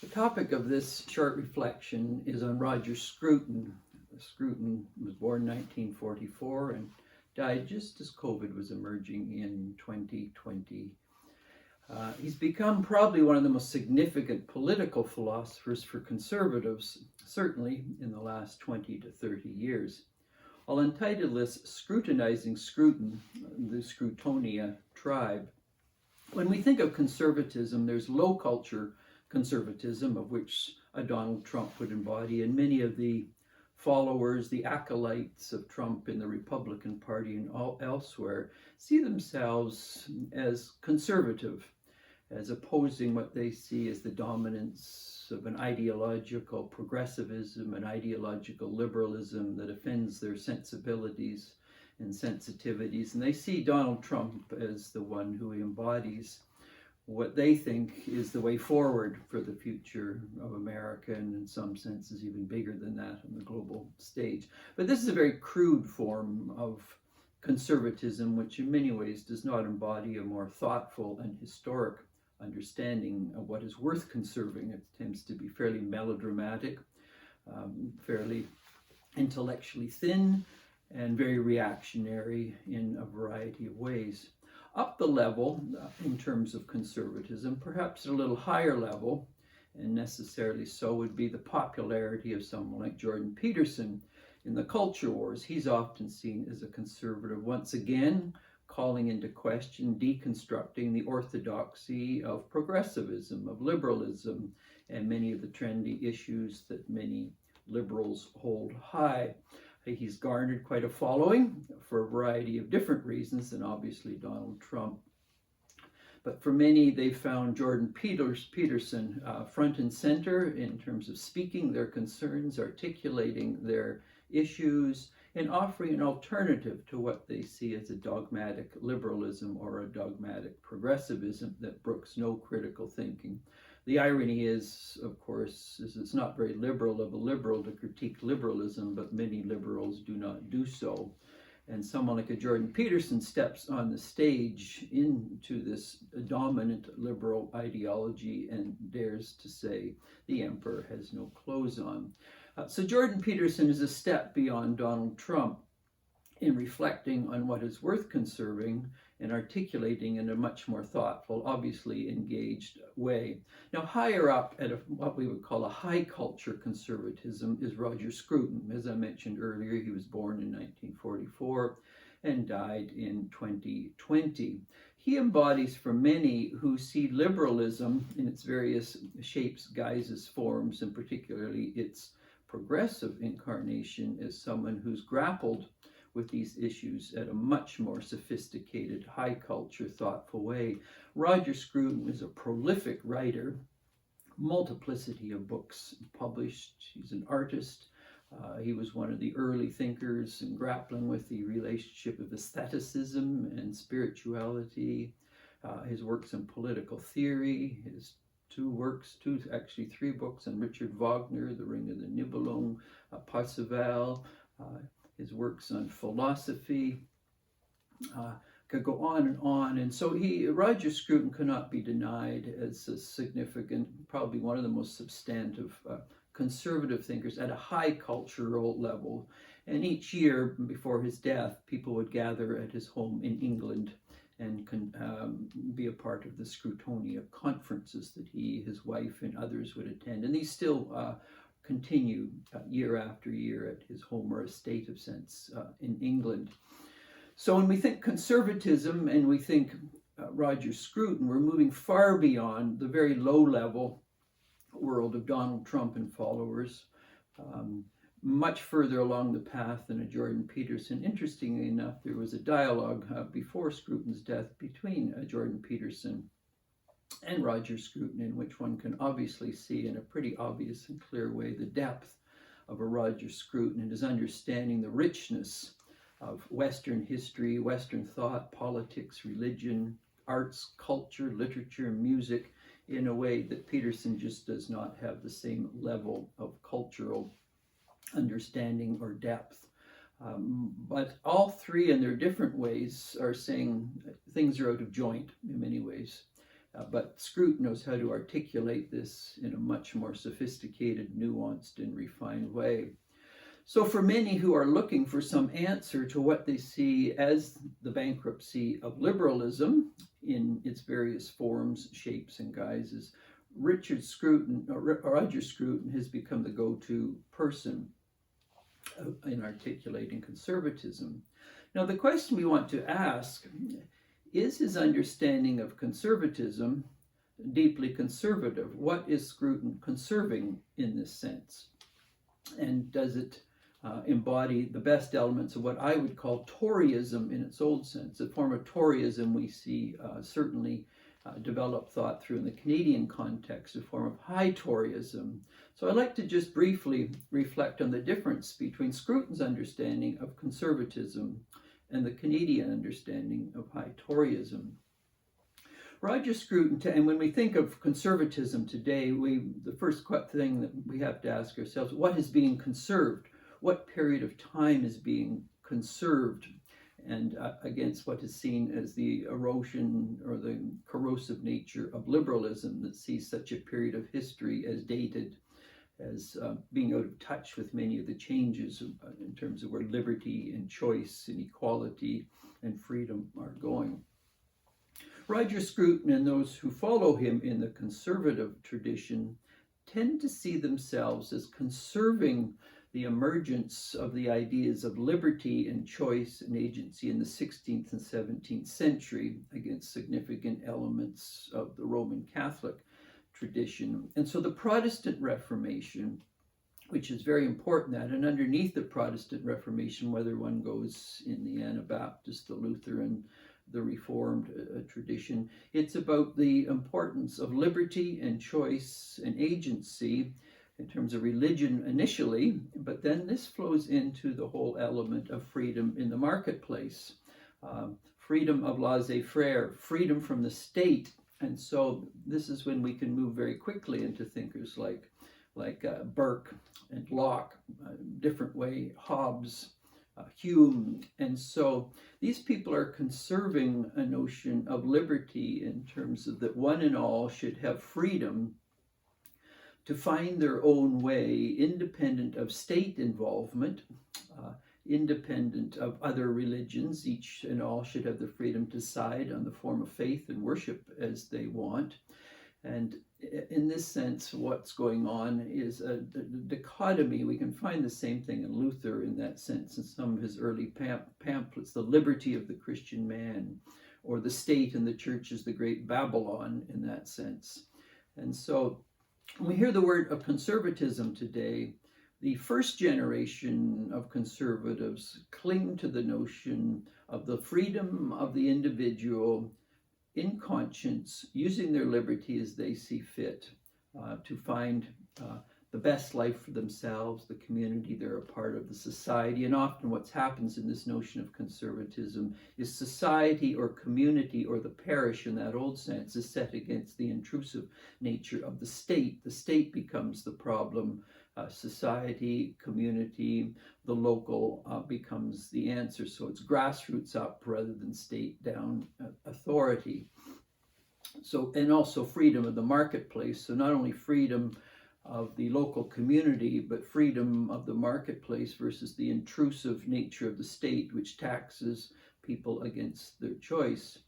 The topic of this short reflection is on Roger Scrutom. Scrutom was born in 1944 and died just as COVID was emerging in 2020. He's become probably one of the most significant political philosophers for conservatives, certainly in the last 20 to 30 years. I'll entitle this Scrutinizing Scrutum, the Scrutonia tribe. When we think of conservatism, there's low culture conservatism, of which Donald Trump would embody, and many of the followers, the acolytes of Trump in the Republican Party and elsewhere, see themselves as conservative, as opposing what they see as the dominance of an ideological progressivism, an ideological liberalism that offends their sensibilities and sensitivities. And they see Donald Trump as the one who embodies what they think is the way forward for the future of America, and in some senses even bigger than that on the global stage. But this is a very crude form of conservatism, which in many ways does not embody a more thoughtful and historic understanding of what is worth conserving. It tends to be fairly melodramatic, fairly intellectually thin, and very reactionary in a variety of ways. Up the level, in terms of conservatism, perhaps at a little higher level, and necessarily so, would be the popularity of someone like Jordan Peterson. In the culture wars, he's often seen as a conservative, once again calling into question, deconstructing the orthodoxy of progressivism, of liberalism, and many of the trendy issues that many liberals hold high. He's garnered quite a following for a variety of different reasons than obviously Donald Trump. But for many, they found Jordan Peterson front and center in terms of speaking their concerns, articulating their issues, and offering an alternative to what they see as a dogmatic liberalism or a dogmatic progressivism that brooks no critical thinking. The irony is, of course, it's not very liberal of a liberal to critique liberalism, but many liberals do not do so. And someone like a Jordan Peterson steps on the stage into this dominant liberal ideology and dares to say the emperor has no clothes on. So Jordan Peterson is a step beyond Donald Trump in reflecting on what is worth conserving and articulating in a much more thoughtful, obviously engaged way. Now, higher up at what we would call a high culture conservatism is Roger Scrutom. As I mentioned earlier, he was born in 1944 and died in 2020. He embodies for many who see liberalism in its various shapes, guises, forms, and particularly its progressive incarnation as someone who's grappled with these issues at a much more sophisticated, high culture, thoughtful way. Roger Scrutom is a prolific writer, multiplicity of books published. He's an artist. He was one of the early thinkers in grappling with the relationship of aestheticism and spirituality. His works in political theory, his three books on Richard Wagner, The Ring of the Nibelung, Parzival, his works on philosophy, could go on and on. And so Roger Scrutom cannot be denied as a significant, probably one of the most substantive conservative thinkers at a high cultural level. And each year before his death, people would gather at his home in England and be a part of the Scrutonia conferences that he, his wife, and others would attend. And these still continue year after year at his home or estate of sense in England. So when we think conservatism and we think Roger Scrutom, we're moving far beyond the very low level world of Donald Trump and followers, much further along the path than a Jordan Peterson. Interestingly enough, there was a dialogue before Scrutom's death between Jordan Peterson and Roger Scrutom, in which one can obviously see in a pretty obvious and clear way the depth of a Roger Scrutom and his understanding the richness of Western history, Western thought, politics, religion, arts, culture, literature, music, in a way that Peterson just does not have the same level of cultural understanding or depth. But all three in their different ways are saying things are out of joint in many ways. But Scruton knows how to articulate this in a much more sophisticated, nuanced, and refined way. So for many who are looking for some answer to what they see as the bankruptcy of liberalism in its various forms, shapes, and guises, Roger Scrutom has become the go-to person in articulating conservatism. Now, the question we want to ask is his understanding of conservatism deeply conservative? What is Scrutom conserving in this sense? And does it embody the best elements of what I would call Toryism in its old sense? A form of Toryism we see certainly developed thought through in the Canadian context, a form of high Toryism. So I'd like to just briefly reflect on the difference between Scrutom's understanding of conservatism and the Canadian understanding of high Toryism. Roger Scrutom, and when we think of conservatism today, the first thing that we have to ask ourselves, what is being conserved? What period of time is being conserved? And against what is seen as the erosion or the corrosive nature of liberalism that sees such a period of history as dated, as being out of touch with many of the changes in terms of where liberty and choice and equality and freedom are going. Roger Scrutom and those who follow him in the conservative tradition tend to see themselves as conserving the emergence of the ideas of liberty and choice and agency in the 16th and 17th century against significant elements of the Roman Catholic tradition. And so the Protestant Reformation, which is very important, and underneath the Protestant Reformation, whether one goes in the Anabaptist, the Lutheran, the Reformed tradition, it's about the importance of liberty and choice and agency in terms of religion initially, but then this flows into the whole element of freedom in the marketplace, freedom of laissez-faire, freedom from the state. And so this is when we can move very quickly into thinkers like Burke and Locke, different way, Hobbes, Hume. And so these people are conserving a notion of liberty in terms of that one and all should have freedom to find their own way, independent of state involvement, independent of other religions. Each and all should have the freedom to decide on the form of faith and worship as they want. And in this sense, what's going on is a dichotomy. We can find the same thing in Luther in that sense, in some of his early pamphlets, the liberty of the Christian man, or the state and the church is the great Babylon in that sense. And so when we hear the word of conservatism today, the first generation of conservatives cling to the notion of the freedom of the individual in conscience, using their liberty as they see fit to find the best life for themselves, the community they're a part of, the society. And often what happens in this notion of conservatism is society or community or the parish in that old sense is set against the intrusive nature of the state. The state becomes the problem. Society, community, the local becomes the answer. So it's grassroots up rather than state down authority. So, and also freedom of the marketplace. So not only freedom of the local community, but freedom of the marketplace versus the intrusive nature of the state, which taxes people against their choice.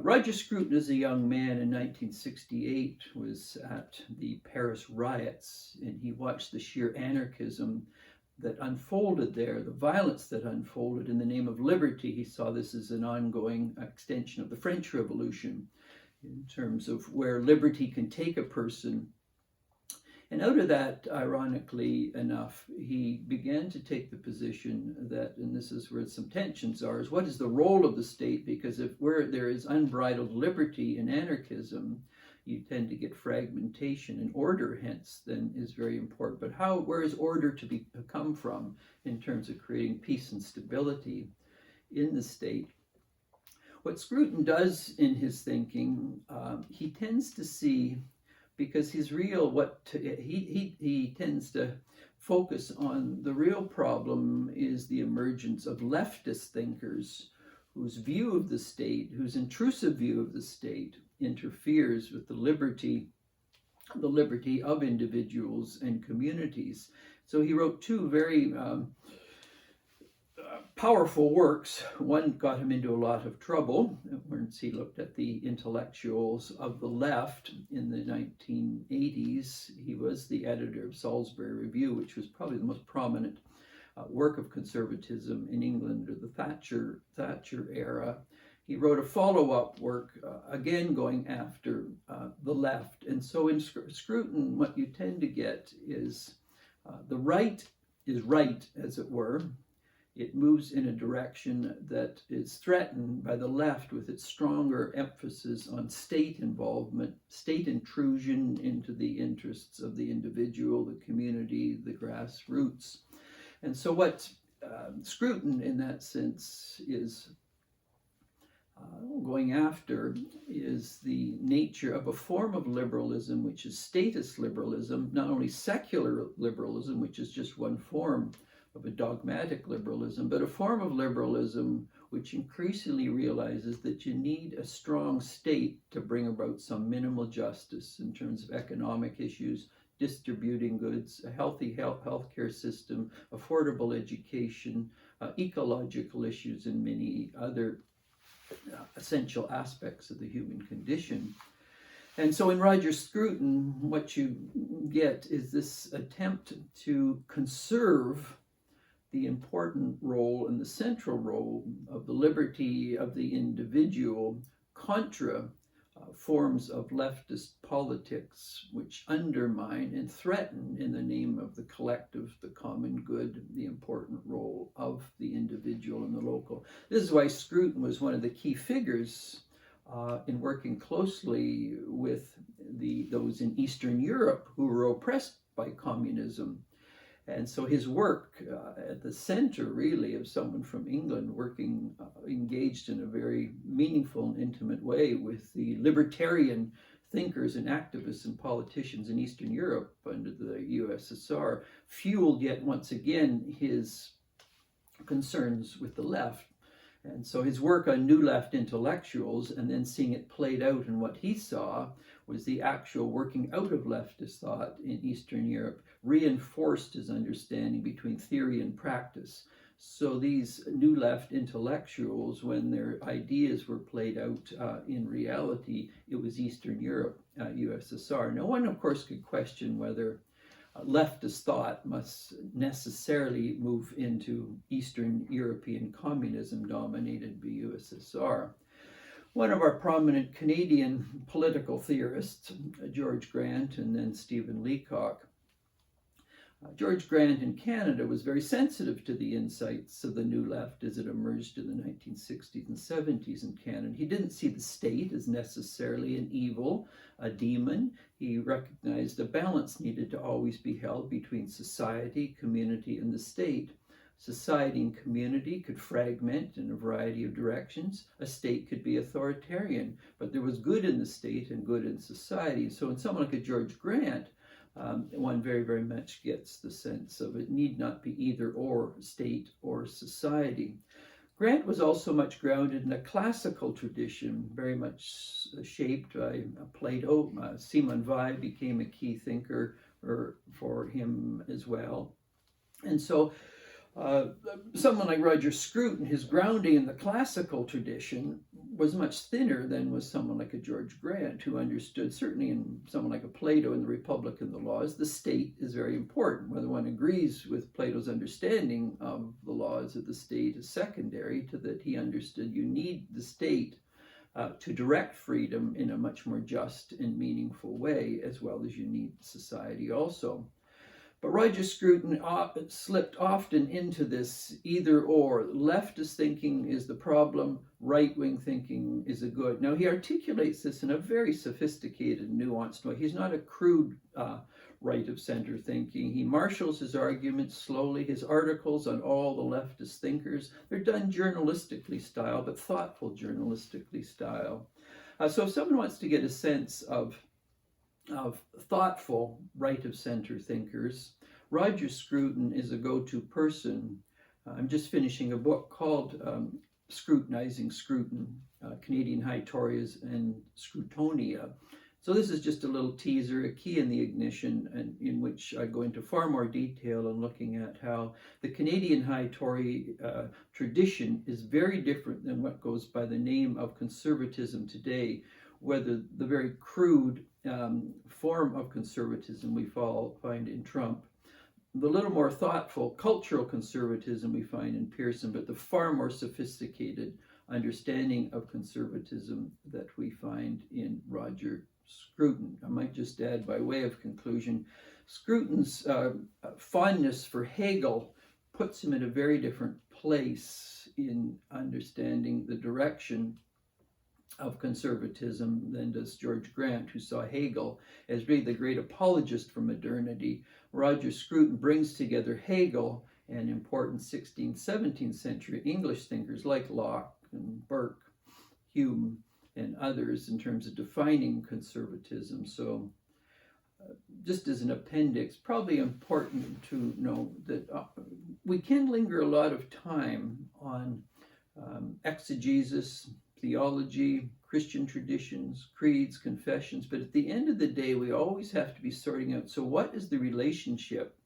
Roger Scrutom, as a young man in 1968, was at the Paris riots, and he watched the sheer anarchism that unfolded there, the violence that unfolded in the name of liberty. He saw this as an ongoing extension of the French Revolution in terms of where liberty can take a person. And out of that, ironically enough, he began to take the position that, and this is where some tensions are, is what is the role of the state? Because if where there is unbridled liberty in anarchism, you tend to get fragmentation, and order hence then is very important. But where is order to come from in terms of creating peace and stability in the state? What Scrutom does in his thinking, he tends to see, because he's real, he tends to focus on the real problem is the emergence of leftist thinkers whose view of the state, whose intrusive view of the state interferes with the liberty of individuals and communities. So he wrote two very powerful works. One got him into a lot of trouble once he looked at the intellectuals of the left in the 1980s. He was the editor of Salisbury Review, which was probably the most prominent work of conservatism in England under the Thatcher era. He wrote a follow-up work, again going after the left. And so in Scruton, what you tend to get is the right is right, as it were. It moves in a direction that is threatened by the left with its stronger emphasis on state involvement, state intrusion into the interests of the individual, the community, the grassroots. And so what Scruton, in that sense, is going after is the nature of a form of liberalism, which is statist liberalism, not only secular liberalism, which is just one form of a dogmatic liberalism, but a form of liberalism which increasingly realizes that you need a strong state to bring about some minimal justice in terms of economic issues, distributing goods, a healthy healthcare system, affordable education, ecological issues, and many other essential aspects of the human condition. And so in Roger Scrutom, what you get is this attempt to conserve the important role and the central role of the liberty of the individual contra forms of leftist politics which undermine and threaten, in the name of the collective, the common good, the important role of the individual and the local. This is why Scruton was one of the key figures in working closely with those in Eastern Europe who were oppressed by communism. And so his work at the center, really, of someone from England working engaged in a very meaningful and intimate way with the libertarian thinkers and activists and politicians in Eastern Europe under the USSR, fueled yet once again his concerns with the left. And so his work on New Left intellectuals, and then seeing it played out in what he saw was the actual working out of leftist thought in Eastern Europe, reinforced his understanding between theory and practice. So these New Left intellectuals, when their ideas were played out in reality, it was Eastern Europe, USSR. No one, of course, could question whether leftist thought must necessarily move into Eastern European communism dominated by USSR. One of our prominent Canadian political theorists, George Grant and then Stephen Leacock, George Grant in Canada was very sensitive to the insights of the New Left as it emerged in the 1960s and 70s in Canada. He didn't see the state as necessarily an evil, a demon. He recognized a balance needed to always be held between society, community, and the state. Society and community could fragment in a variety of directions. A state could be authoritarian, but there was good in the state and good in society. So in someone like a George Grant, one very, very much gets the sense of it need not be either or, state or society. Grant was also much grounded in a classical tradition, very much shaped by Plato. Simon Weil became a key thinker for him as well. And so someone like Roger Scrutom, his grounding in the classical tradition was much thinner than was someone like a George Grant, who understood, certainly in someone like a Plato in the Republic and the Laws, the state is very important. Whether one agrees with Plato's understanding of the laws of the state is secondary to that he understood you need the state to direct freedom in a much more just and meaningful way, as well as you need society also. But Roger Scrutom slipped often into this either or. Leftist thinking is the problem, right-wing thinking is a good. Now he articulates this in a very sophisticated, nuanced way. He's not a crude right-of-center thinking. He marshals his arguments slowly. His articles on all the leftist thinkers, they're done journalistically style, but thoughtful journalistically style. So if someone wants to get a sense of thoughtful right-of-center thinkers, Roger Scrutom is a go-to person. I'm just finishing a book called Scrutinizing Scrutum, Canadian High Tories and Scrutonia. So this is just a little teaser, a key in the ignition, and in which I go into far more detail in looking at how the Canadian High Tory tradition is very different than what goes by the name of conservatism today, whether the very crude form of conservatism we find in Trump, the little more thoughtful cultural conservatism we find in Pearson, but the far more sophisticated understanding of conservatism that we find in Roger Scrutom. I might just add, by way of conclusion, Scruton's fondness for Hegel puts him in a very different place in understanding the direction of conservatism than does George Grant, who saw Hegel as really the great apologist for modernity. Roger Scrutom brings together Hegel and important 16th, 17th century English thinkers like Locke and Burke, Hume, and others in terms of defining conservatism. So just as an appendix, probably important to know that we can linger a lot of time on exegesis, theology, Christian traditions, creeds, confessions, but at the end of the day, we always have to be sorting out, so what is the relationship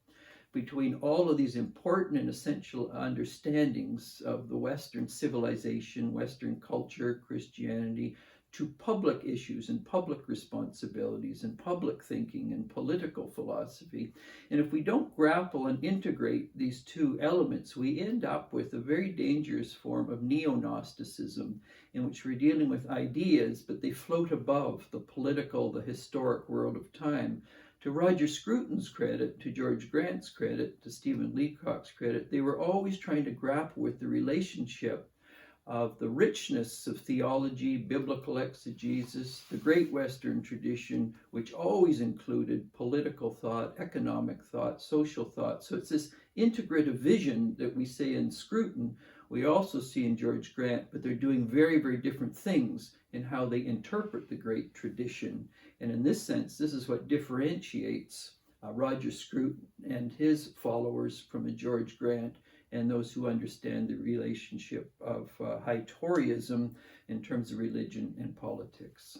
between all of these important and essential understandings of the Western civilization, Western culture, Christianity, to public issues and public responsibilities and public thinking and political philosophy. And if we don't grapple and integrate these two elements, we end up with a very dangerous form of neo-Gnosticism, in which we're dealing with ideas, but they float above the political, the historic world of time. To Roger Scrutom's credit, to George Grant's credit, to Stephen Leacock's credit, they were always trying to grapple with the relationship of the richness of theology, biblical exegesis, the great Western tradition, which always included political thought, economic thought, social thought. So it's this integrative vision that we say in Scrutom, we also see in George Grant, but they're doing very, very different things in how they interpret the great tradition. And in this sense, this is what differentiates Roger Scrutom and his followers from a George Grant and those who understand the relationship of High Toryism in terms of religion and politics.